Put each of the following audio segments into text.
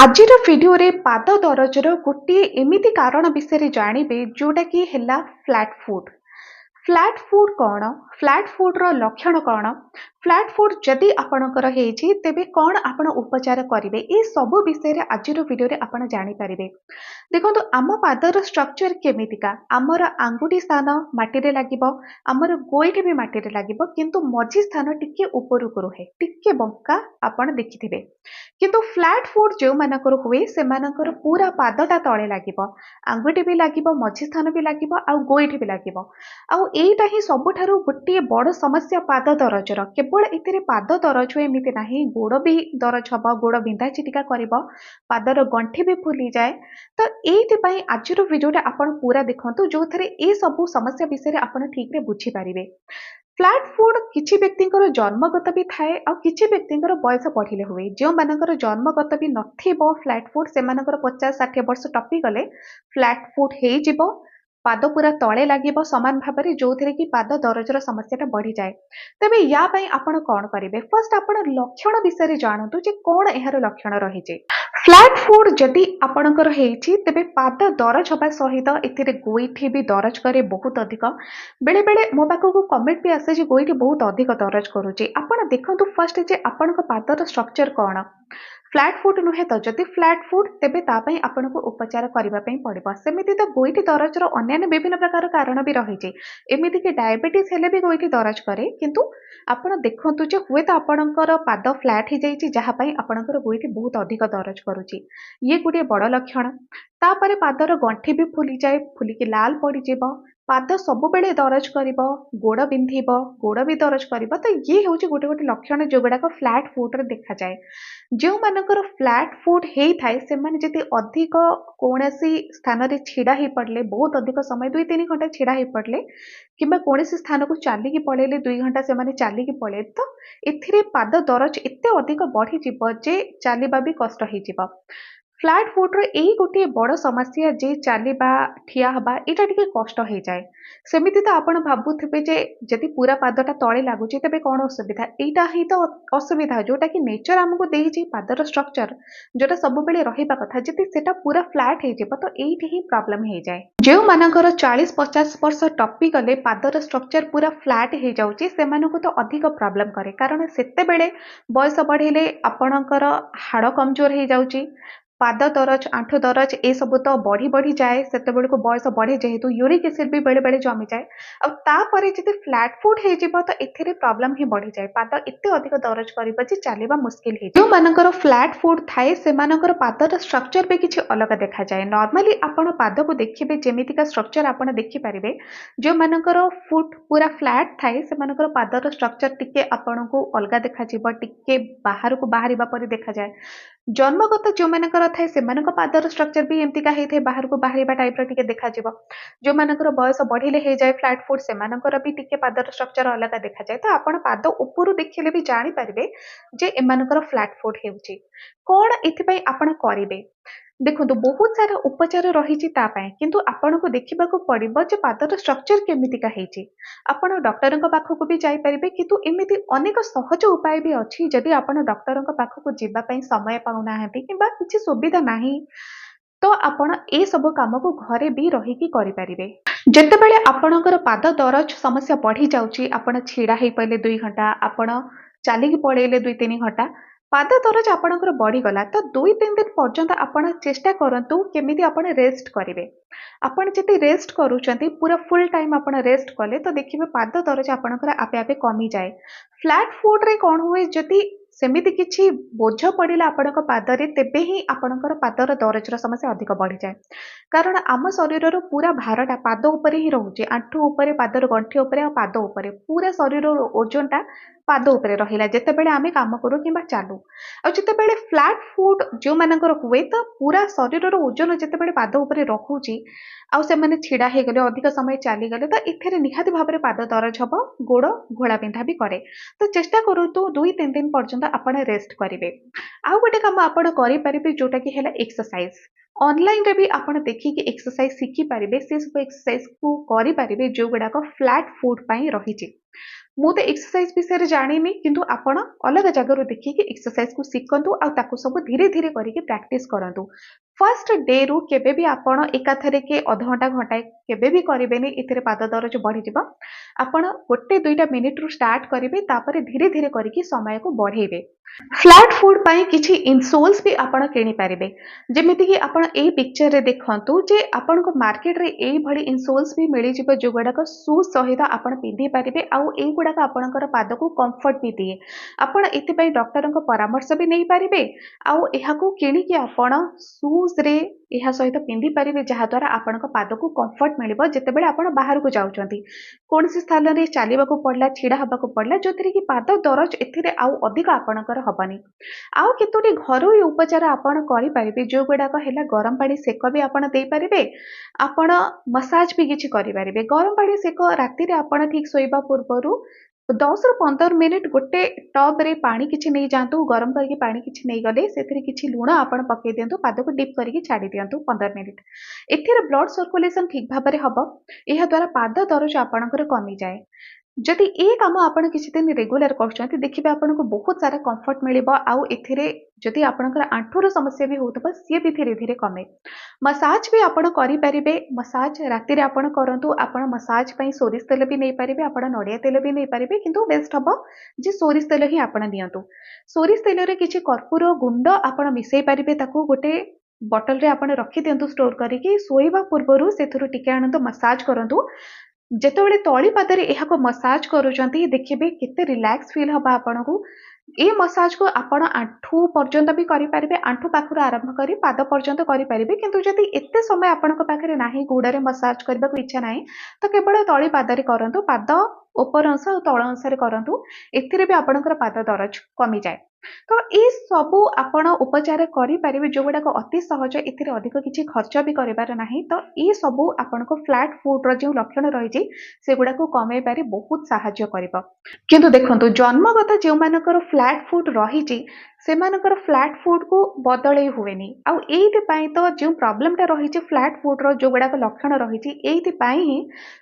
ଆଜିର ଭିଡିଓରେ ପାଦ ଦରଜର ଗୋଟିଏ ଏମିତି କାରଣ ବିଷୟରେ ଜାଣିବେ ଯୋଉଟା କି ହେଲା ଫ୍ଲାଟ୍ ଫୁଟ୍। ଫ୍ଲାଟ୍ ଫୁଟ୍ କ'ଣ? ଫ୍ଲାଟ୍ ଫୁଟ୍‌ର ଲକ୍ଷଣ କ'ଣ? ଫ୍ଲାଟ୍ ଫୁଟ୍ ଯଦି ଆପଣଙ୍କର ହେଇଛି ତେବେ କ'ଣ ଆପଣ ଉପଚାର କରିବେ? ଏ ସବୁ ବିଷୟରେ ଆଜିର ଭିଡିଓରେ ଆପଣ ଜାଣିପାରିବେ। ଦେଖନ୍ତୁ ଆମ ପାଦର ଷ୍ଟ୍ରକ୍ଚର କେମିତିକା? ଆମର ଆଙ୍ଗୁଠି ସ୍ଥାନ ମାଟିରେ ଲାଗିବ, ଆମର ଗୋଇଠି ବି ମାଟିରେ ଲାଗିବ, କିନ୍ତୁ ମଝି ସ୍ଥାନ ଟିକେ ଉପରକୁ ରୁହେ, ଟିକେ ବଙ୍କା ଆପଣ ଦେଖିଥିବେ। କିନ୍ତୁ ଫ୍ଲାଟ୍ ଫୁଟ୍ ଯେଉଁମାନଙ୍କର ହୁଏ ସେମାନଙ୍କର ପୁରା ପାଦଟା ତଳେ ଲାଗିବ, ଆଙ୍ଗୁଠି ବି ଲାଗିବ, ମଝି ସ୍ଥାନ ବି ଲାଗିବ ଆଉ ଗୋଇଠି ବି ଲାଗିବ। ଆଉ ଏଇଟା ହିଁ ସବୁଠାରୁ ଗୋଟିଏ ବଡ଼ ସମସ୍ୟା ପାଦ ଦରଜର। କେବଳ ଏଥିରେ ପାଦ ଦରଜ ହୁଏ ଏମିତି ନାହିଁ, ଗୋଡ଼ ବି ଦରଜ ହବ, ଗୋଡ଼ ବିନ୍ଧା ଛିଟିକା କରିବ, ପାଦର ଗଣ୍ଠି ବି ଫୁଲିଯାଏ। ତ ଏଇଥିପାଇଁ ଆଜିର ଭିଡ଼ିଓଟା ଆପଣ ପୁରା ଦେଖନ୍ତୁ ଯୋଉଥିରେ ଏ ସବୁ ସମସ୍ୟା ବିଷୟରେ ଆପଣ ଠିକରେ ବୁଝିପାରିବେ। ଫ୍ଲାଟ୍ ଫୁଟ୍ କିଛି ବ୍ୟକ୍ତିଙ୍କର ଜନ୍ମଗତ ବି ଥାଏ ଆଉ କିଛି ବ୍ୟକ୍ତିଙ୍କର ବୟସ ବଢ଼ିଲେ ହୁଏ। ଯେଉଁମାନଙ୍କର ଜନ୍ମଗତ ବି ନଥିବ ଫ୍ଲାଟ୍ ଫୁଟ୍ ସେମାନଙ୍କର 50-60 ବର୍ଷ ଟପିଗଲେ ଫ୍ଲାଟ୍ ଫୁଟ୍ ହେଇଯିବ, ପାଦ ପୁରା ତଳେ ଲାଗିବ ସମାନ ଭାବରେ, ଯୋଉଥିରେ କି ପାଦ ଦରଜର ସମସ୍ୟାଟା ବଢ଼ିଯାଏ। ତେବେ ୟା ପାଇଁ ଆପଣ କ'ଣ କରିବେ? ଫାର୍ଷ୍ଟ ଆପଣ ଲକ୍ଷଣ ବିଷୟରେ ଜାଣନ୍ତୁ ଯେ କ'ଣ ଏହାର ଲକ୍ଷଣ ରହିଛି। ଫ୍ଲାଟ୍ ଫୁଟ୍ ଯଦି ଆପଣଙ୍କର ହେଇଛି ତେବେ ପାଦ ଦରଜ ହେବା ସହିତ ଏଥିରେ ଗୋଇଠି ବି ଦରଜ କରେ ବହୁତ ଅଧିକ। ବେଳେବେଳେ ମୋ ପାଖକୁ କମେଣ୍ଟ ବି ଆସେ ଯେ ଗୋଇଠି ବହୁତ ଅଧିକ ଦରଜ କରୁଛି। ଆପଣ ଦେଖନ୍ତୁ ଫାର୍ଷ୍ଟ ଯେ ଆପଣଙ୍କ ପାଦର ଷ୍ଟ୍ରକ୍ଚର କ'ଣ? ଫ୍ଲାଟ୍ ଫୁଟ୍ ନୁହେଁ ତ? ଯଦି ଫ୍ଲାଟ୍ ଫୁଟ୍ ତେବେ ତା ପାଇଁ ଆପଣଙ୍କୁ ଉପଚାର କରିବା ପାଇଁ ପଡ଼ିବ। ସେମିତି ତ ଗୋଇଠି ଦରଜର ଅନ୍ୟାନ୍ୟ ବିଭିନ୍ନ ପ୍ରକାର କାରଣ ବି ରହିଛି। ଏମିତିକି ଡାଇବେଟିସ୍ ହେଲେ ବି ଗୋଇଠି ଦରଜ କରେ, କିନ୍ତୁ ଆପଣ ଦେଖନ୍ତୁ ଯେ ହୁଏତ ଆପଣଙ୍କର ପାଦ ଫ୍ଲାଟ୍ ହେଇଯାଇଛି ଯାହା ପାଇଁ ଆପଣଙ୍କର ଗୋଇଠି ବହୁତ ଅଧିକ ଦରଜ କରୁଛି। ଇଏ ଗୋଟିଏ ବଡ଼ ଲକ୍ଷଣ। ତାପରେ ପାଦର ଗଣ୍ଠି ବି ଫୁଲିଯାଏ, ଫୁଲିକି ଲାଲ ପଡ଼ିଯିବ, ପାଦ ସବୁବେଳେ ଦରଜ କରିବ, ଗୋଡ଼ ବିନ୍ଧିବ, ଗୋଡ଼ ବି ଦରଜ କରିବ। ତ ଇଏ ହେଉଛି ଗୋଟେ ଗୋଟେ ଲକ୍ଷଣ ଯୋଉଗୁଡ଼ାକ ଫ୍ଲାଟ୍ ଫୁଟ୍‌ରେ ଦେଖାଯାଏ। ଯେଉଁମାନଙ୍କର ଫ୍ଲାଟ୍ ଫୁଟ୍ ହେଇଥାଏ ସେମାନେ ଯଦି ଅଧିକ କୌଣସି ସ୍ଥାନରେ ଛିଡ଼ା ହେଇପଡ଼ିଲେ, ବହୁତ ଅଧିକ ସମୟ 2-3 ଘଣ୍ଟା ଛିଡ଼ା ହେଇପଡ଼ିଲେ କିମ୍ବା କୌଣସି ସ୍ଥାନକୁ ଚାଲିକି ପଳେଇଲେ, 2 ଘଣ୍ଟା ସେମାନେ ଚାଲିକି ପଳେଇଲେ, ତ ଏଥିରେ ପାଦ ଦରଜ ଏତେ ଅଧିକ ବଢ଼ିଯିବ ଯେ ଚାଲିବା ବି କଷ୍ଟ ହେଇଯିବ। ଫ୍ଲାଟ୍ ଫୁଟ୍‌ର ଏଇ ଗୋଟିଏ ବଡ଼ ସମସ୍ୟା ଯେ ଚାଲିବା, ଠିଆ ହେବା ଏଇଟା ଟିକେ କଷ୍ଟ ହେଇଯାଏ। ସେମିତି ତ ଆପଣ ଭାବୁଥିବେ ଯେ ଯଦି ପୁରା ପାଦଟା ତଳେ ଲାଗୁଛି ତେବେ କ'ଣ ଅସୁବିଧା? ଏଇଟା ହିଁ ତ ଅସୁବିଧା ଯୋଉଟାକି ନେଚର ଆମକୁ ଦେଇଛି ପାଦର ଷ୍ଟ୍ରକ୍ଚର, ଯୋଉଟା ସବୁବେଳେ ରହିବା କଥା। ଯଦି ସେଟା ପୁରା ଫ୍ଲାଟ୍ ହେଇଯିବ ତ ଏଇଠି ହିଁ ପ୍ରୋବ୍ଲେମ ହେଇଯାଏ। ଯେଉଁମାନଙ୍କର 40-50 ବର୍ଷ ଟପିଗଲେ ପାଦର ଷ୍ଟ୍ରକ୍ଚର ପୁରା ଫ୍ଲାଟ୍ ହେଇଯାଉଛି ସେମାନଙ୍କୁ ତ ଅଧିକ ପ୍ରୋବ୍ଲେମ କରେ, କାରଣ ସେତେବେଳେ ବୟସ ବଢ଼ିଲେ ଆପଣଙ୍କର ହାଡ଼ କମଜୋର ହେଇଯାଉଛି, ପାଦ ଦରଜ, ଆଣ୍ଠୁ ଦରଜ ଏସବୁ ତ ବଢ଼ି ବଢ଼ି ଯାଏ। ସେତେବେଳକୁ ବୟସ ବଢ଼େ ଯେହେତୁ ୟୁରିକ୍ ଏସିଡ୍ ବି ବେଳେବେଳେ ଜମିଯାଏ। ଆଉ ତାପରେ ଯଦି ଫ୍ଲାଟ୍ ଫୁଟ୍ ହେଇଯିବ ତ ଏଥିରେ ପ୍ରୋବ୍ଲେମ ହିଁ ବଢ଼ିଯାଏ। ପାଦ ଏତେ ଅଧିକ ଦରଜ କରିବ ଯେ ଚାଲିବା ମୁସ୍କିଲ ହେଇଯାଏ। ଯେଉଁମାନଙ୍କର ଫ୍ଲାଟ୍ ଫୁଟ୍ ଥାଏ ସେମାନଙ୍କର ପାଦର ଷ୍ଟ୍ରକ୍ଚର ବି କିଛି ଅଲଗା ଦେଖାଯାଏ। ନର୍ମାଲି ଆପଣ ପାଦକୁ ଦେଖିବେ ଯେମିତିକା ଷ୍ଟ୍ରକ୍ଚର ଆପଣ ଦେଖିପାରିବେ। ଯେଉଁମାନଙ୍କର ଫୁଟ୍ ପୁରା ଫ୍ଲାଟ୍ ଥାଏ ସେମାନଙ୍କର ପାଦର ଷ୍ଟ୍ରକ୍ଚର ଟିକେ ଆପଣଙ୍କୁ ଅଲଗା ଦେଖାଯିବ, ଟିକେ ବାହାରକୁ ବାହାରିବା ପରି ଦେଖାଯାଏ। ଜନ୍ମଗତ ଯେଉଁମାନଙ୍କର ଥାଏ ସେମାନଙ୍କ ପାଦର ଷ୍ଟ୍ରକ୍ଚର ବି ଏମିତିକା ହେଇଥାଏ, ବାହାରକୁ ବାହାରିବା ଟାଇପ୍‌ର ଟିକେ ଦେଖାଯିବ। ଯେଉଁମାନଙ୍କର ବୟସ ବଢ଼ିଲେ ହେଇଯାଏ ଫ୍ଲାଟ୍ ଫୁଟ୍ ସେମାନଙ୍କର ବି ଟିକେ ପାଦର ଷ୍ଟ୍ରକ୍ଚର ଅଲଗା ଦେଖାଯାଏ। ତ ଆପଣ ପାଦ ଉପରୁ ଦେଖିଲେ ବି ଜାଣିପାରିବେ ଯେ ଏମାନଙ୍କର ଫ୍ଲାଟ୍ ଫୁଟ୍ ହେଉଛି। କ'ଣ ଏଥିପାଇଁ ଆପଣ କରିବେ? ଦେଖନ୍ତୁ ବହୁତ ସାରା ଉପଚାର ରହିଛି ତା ପାଇଁ, କିନ୍ତୁ ଆପଣଙ୍କୁ ଦେଖିବାକୁ ପଡ଼ିବ ଯେ ପାଦର ଷ୍ଟ୍ରକ୍ଚର କେମିତିକା ହେଇଛି। ଆପଣ ଡକ୍ଟରଙ୍କ ପାଖକୁ ବି ଯାଇପାରିବେ, କିନ୍ତୁ ଏମିତି ଅନେକ ସହଜ ଉପାୟ ବି ଅଛି ଯଦି ଆପଣ ଡକ୍ଟରଙ୍କ ପାଖକୁ ଯିବା ପାଇଁ ସମୟ ପାଉନାହାନ୍ତି କିମ୍ବା କିଛି ସୁବିଧା ନାହିଁ ତ ଆପଣ ଏସବୁ କାମକୁ ଘରେ ବି ରହିକି କରିପାରିବେ। ଯେତେବେଳେ ଆପଣଙ୍କର ପାଦ ଦରଜ ସମସ୍ୟା ବଢ଼ିଯାଉଛି, ଆପଣ ଛିଡ଼ା ହେଇପଇଲେ 2 ଘଣ୍ଟା, ଆପଣ ଚାଲିକି ପଳେଇଲେ 2-3 ଘଣ୍ଟା, ପାଦ ଦରଜ ଆପଣଙ୍କର ବଢ଼ିଗଲା ତ 2-3 ଦିନ ପର୍ଯ୍ୟନ୍ତ ଆପଣ ଚେଷ୍ଟା କରନ୍ତୁ କେମିତି ଆପଣ ରେଷ୍ଟ କରିବେ। ଆପଣ ଯଦି ରେଷ୍ଟ କରୁଛନ୍ତି, ପୁରା ଫୁଲ୍ ଟାଇମ୍ ଆପଣ ରେଷ୍ଟ କଲେ ତ ଦେଖିବେ ପାଦ ଦରଜ ଆପଣଙ୍କର ଆପେ ଆପେ କମିଯାଏ। ଫ୍ଲାଟ୍ ଫୁଟ୍‌ରେ କ'ଣ ହୁଏ, ଯଦି ସେମିତି କିଛି ବୋଝ ପଡ଼ିଲା ଆପଣଙ୍କ ପାଦରେ ତେବେ ହିଁ ଆପଣଙ୍କର ପାଦର ଦରଜର ସମସ୍ୟା ଅଧିକ ବଢ଼ିଯାଏ। କାରଣ ଆମ ଶରୀରର ପୁରା ଭାରଟା ପାଦ ଉପରେ ହିଁ ରହୁଛି। ଆଣ୍ଠୁ ଉପରେ, ପାଦର ଗଣ୍ଠି ଉପରେ ଆଉ ପାଦ ଉପରେ। ପୁରା ଶରୀରର ଓଜନଟା ପାଦ ଉପରେ ରହିଲା ଯେତେବେଳେ ଆମେ କାମ କରୁ କିମ୍ବା ଚାଲୁ। ଆଉ ଯେତେବେଳେ ଫ୍ଲାଟ୍ ଫୁଟ୍ ଯେଉଁମାନଙ୍କର ହୁଏ ତ ପୁରା ଶରୀରର ଓଜନ ଯେତେବେଳେ ପାଦ ଉପରେ ରହୁଛି ଆଉ ସେମାନେ ଛିଡ଼ା ହେଇଗଲେ, ଅଧିକ ସମୟ ଚାଲିଗଲେ ତ ଏଥିରେ ନିହାତି ଭାବରେ ପାଦ ଦରଜ ହବ, ଗୋଡ଼ ଘୋଳାବିନ୍ଧା ବି କରେ। ତ ଚେଷ୍ଟା କରନ୍ତୁ 2-3 ଦିନ ପର୍ଯ୍ୟନ୍ତ ଆପଣ ରେଷ୍ଟ କରିବେ। ଆଉ ଗୋଟେ କାମ ଆପଣ କରିପାରିବେ ଯୋଉଟାକି ହେଲା ଏକ୍ସରସାଇଜ। ऑनलाइन रे भी आपण देखिकी एक्सरसाइज शिखि पारिबे से सब एक्सरसाइज को करि पारिबे जो गुडाक फ्लैट फुट पई रहिछि। मु तो एक्सरसाइज विषय जानी किंतु आपण अलग जगह देखिए एक्सरसाइज को शिखंतु आ ताको सब धीरे धीरे करके प्रैक्टिस करंतु। फर्स्ट डे रु केबे भी आपण एकाथरे के आधा घंटा घंटाए केबे भी करेबेनी इथिरे पाद दरज बढ़ी जिवो। आपण गोटे दुईटा मिनिट रु स्टार्ट करेबे तापरे धीरे धीरे करके समय को बढ़ेबे। फ्लैट फुट पई किछि इनसोल्स भी आपण किनी पारिबे जेमिति कि आपण ए पिक्चर रे देखंतु जे आपण को मार्केट रे एई भली इनसोल्स भी मिली जिवो जो गुडा को शू सहित आपण पिंधि पारिबे आ एई गुडा का आपणकर पाद को कंफर्ट भी दिए। आपण एति पई डॉक्टर को परामर्श भी नहीं पारिबे आ एहा को किनी कि आपण शूज रे एहा सहित पिंधि पारिबे जहा द्वारा आपणक पाद को कंफर्ट मिलिबो जेतेबेले आपण बाहर को जाउचंती कोनसी स्थान रे चालिबाको पड़ला छिड़ा हबाको पड़ला जोथिरे कि पाद दरज एथिरे आउ अधिक आपणकर हबनी। आउ केतोटी घरोई उपचार आपण करि पारिबे जो गुडाक हेला गरम पानी सेक भी आपण देई पारिबे। आपण मसाज भी किछि करि पारिबे। गरम पानी सेक राति रे आपण ठीक सोइबा पूर्वरु 10 रु 15 मिनिट गोटे टब रे पानी किछि नहीं जांतु गरम करके पानी किछि नहीं गले सेथिरे किछि लूण आपण पके दियंतु पाद को डिप करके छाडी दियंतु 15 मिनिट। एथिरे ब्लड सर्कुलेशन ठीक भाबरे हबो। एहा द्वारा पाद दरज आपणकर कमी जाए। जदि ए काम आपण किछि दिन रेगुलर करछंती देखिबे आपनको बहुत सारा कंफर्ट मिलिबो आउ एथिरे जदि आपणकर आंठुर समस्या भी होतबो सिए भी धीरे धीरे कमे। मसाज भी आपण करि परिबे। मसाज राति रे आपण करंतु आपण मसाज पई सोरिष तेल भी नै परिबे आपण नडिया तेल भी नै परिबे किंतु बेस्ट हबो जे सोरिष तेल ही आपण दियंतु। सोरिष तेल रे किछि कर्पूर गुंड आपण मिसै परिबे ताको गोटे बॉटल रे आपण रखि दियंतु स्टोर करिकि सोइबा पूर्वरु सेथुरु टिके आनंद मसाज करंतु। जेतेबेले तळी पादरे एहाको मसाज करूचंती देखिबे केते रिलैक्स फील हबा आपनको। ए मसाज को आपण आंठू पर्यंत भी करि पारिबे आंठू पाखरु आरंभ करी पाद पर्यंत करि पारिबे किंतु जदि एते समय आपनको पाखरे नाही गोडरे मसाज करबा को इच्छा नाही तो केवल तळी पादरे करंतु पाद ऊपर अंश और तळ अंश रे करंतु एथिरे भी आपणकर पाद दरज कमी जाए। तो ए सबु आपण उपचार करि पारिबे जो गुडा को अति सहज एथिरे अधिक किछि खर्च भी करिबार नाही। तो ए सबु आपनको फ्लैट फुट रो जे लक्षण रहिछि से गुडा को कमे पारि बहुत सहाय्य करिबो। किंतु देखंतु जन्मगत जे मानकर फ्लैट फुट रहिछि सेमानकर फ्लैट फुट को बदलै हुएनी आ एइति पई तो जे प्रॉब्लम टा रहिछि फ्लैट फुट रो जो गुडा को लक्षण रहिछि एइति पई ही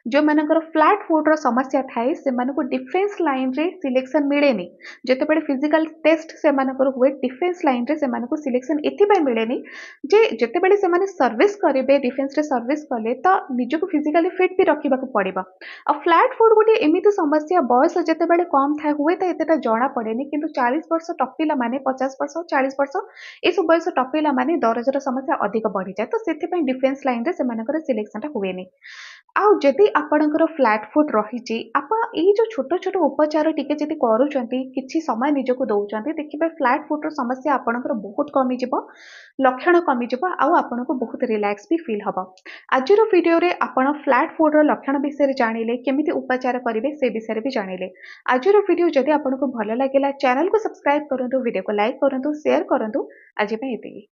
जो मानकर फ्लैट फुट रो समस्या थाए से मानको डिफेंस लाइन रे सिलेक्शन मिलेनी। जेतेबेले फिजिकल टेस्ट से मानकर हुए डिफेंस लाइन रे से मानको सिलेक्शन एथि पई मिलेनी जे जेतेबेले से माने सर्विस करिवे डिफेंस रे सर्विस कले तो निजको फिजिकली फिट भी रखिबा को पड़िबो। आ फ्लैट फुट गोटे एमिति समस्या बयस जेतेबेले कम थाए हुए तो एतेटा जणा पड़ेनी किंतु 40 वर्ष टपिला माने 50 वर्ष 40 वर्ष ए सब बयस टपिला माने दरजर समस्या अधिक बढ़ी जाए। तो सेथि पई डिफेंस लाइन रे से मानकर सिलेक्शन टा हुएनी। आउ जदि आपणकर फ्लैट फुट रहिछि आपण ए जो छोट छोट उपचार टिके जदि करूचंती किछि समय निजको दउचंती देखिबे फ्लैट फुट रो समस्या आपणकर बहुत कमी जिवो लक्षण कमी जिवो आउ आपनको बहुत रिलैक्स भी फील हबो। आजिरो वीडियो रे आपण फ्लैट फुट रो लक्षण विषय जानिले केमिति उपचार करिवे से विषय भी जानिले। आजिरो वीडियो जदि आपनको भलो लागिला चैनल को सब्सक्राइब करंतु वीडियो को लाइक करंतु शेयर करंतु। आजि पई एतिकी।